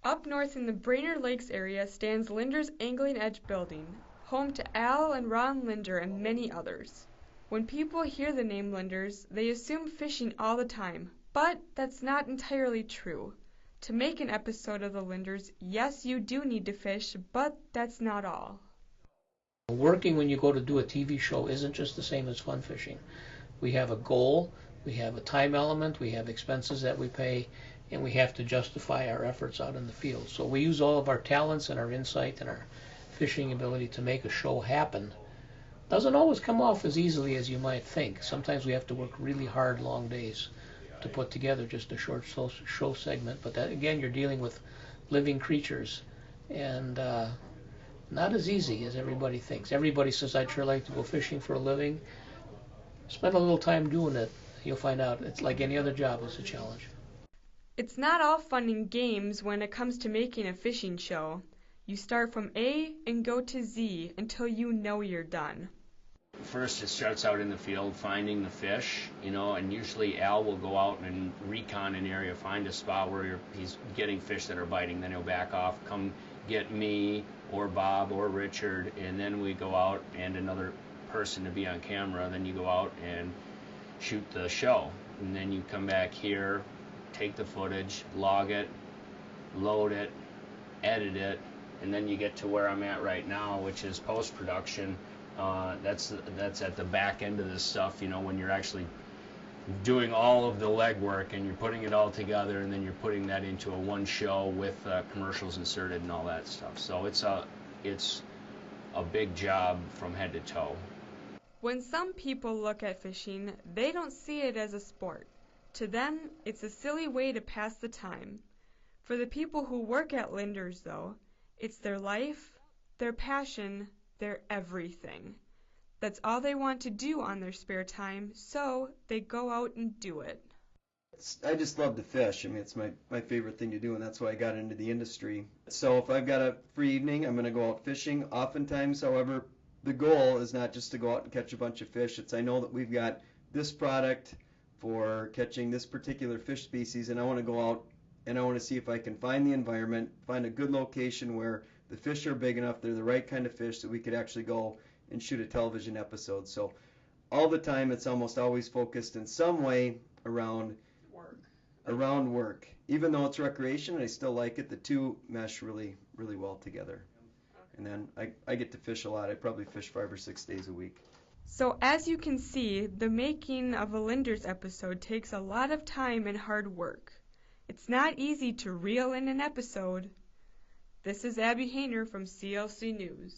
Up north in the Brainerd Lakes area stands Lindner's Angling Edge building, home to Al and Ron Lindner and many others. When people hear the name Lindner's, they assume fishing all the time, but that's not entirely true. To make an episode of the Lindner's, yes, you do need to fish, but that's not all. Working when you go to do a TV show isn't just the same as fun fishing. We have a goal, we have a time element, we have expenses that we pay, and we have to justify our efforts out in the field. So we use all of our talents and our insight and our fishing ability to make a show happen. Doesn't always come off as easily as you might think. Sometimes we have to work really hard, long days to put together just a short show segment. But that, again, you're dealing with living creatures, and not as easy as everybody thinks. Everybody says, I'd sure like to go fishing for a living. Spend a little time doing it. You'll find out it's like any other job, it's a challenge. It's not all fun and games when it comes to making a fishing show. You start from A and go to Z until you know you're done. First, it starts out in the field finding the fish, and usually Al will go out and recon an area, find a spot where he's getting fish that are biting. Then he'll back off, come get me or Bob or Richard, and then we go out and another person to be on camera. Then you go out and shoot the show, and then you come back here, take the footage, log it, load it, edit it, and then you get to where I'm at right now, which is post-production. That's at the back end of this stuff, when you're actually doing all of the legwork and you're putting it all together, and then you're putting that into a one show with commercials inserted and all that stuff. So it's a big job from head to toe. When some people look at fishing, they don't see it as a sport. To them, it's a silly way to pass the time. For the people who work at Lindner's, though, it's their life, their passion, their everything. That's all they want to do on their spare time, so they go out and do it. I just love to fish. I mean, it's my favorite thing to do, and that's why I got into the industry. So if I've got a free evening, I'm going to go out fishing. Oftentimes, however, the goal is not just to go out and catch a bunch of fish. It's I know that we've got this product for catching this particular fish species, and I want to go out and I want to see if I can find the environment, find a good location where the fish are big enough, they're the right kind of fish that we could actually go and shoot a television episode. So all the time it's almost always focused in some way around work. Even though it's recreation, I still like it. The two mesh really, really well together. And then I get to fish a lot. I probably fish 5 or 6 days a week. So as you can see, the making of a Lindner's episode takes a lot of time and hard work. It's not easy to reel in an episode. This is Abby Hayner from CLC News.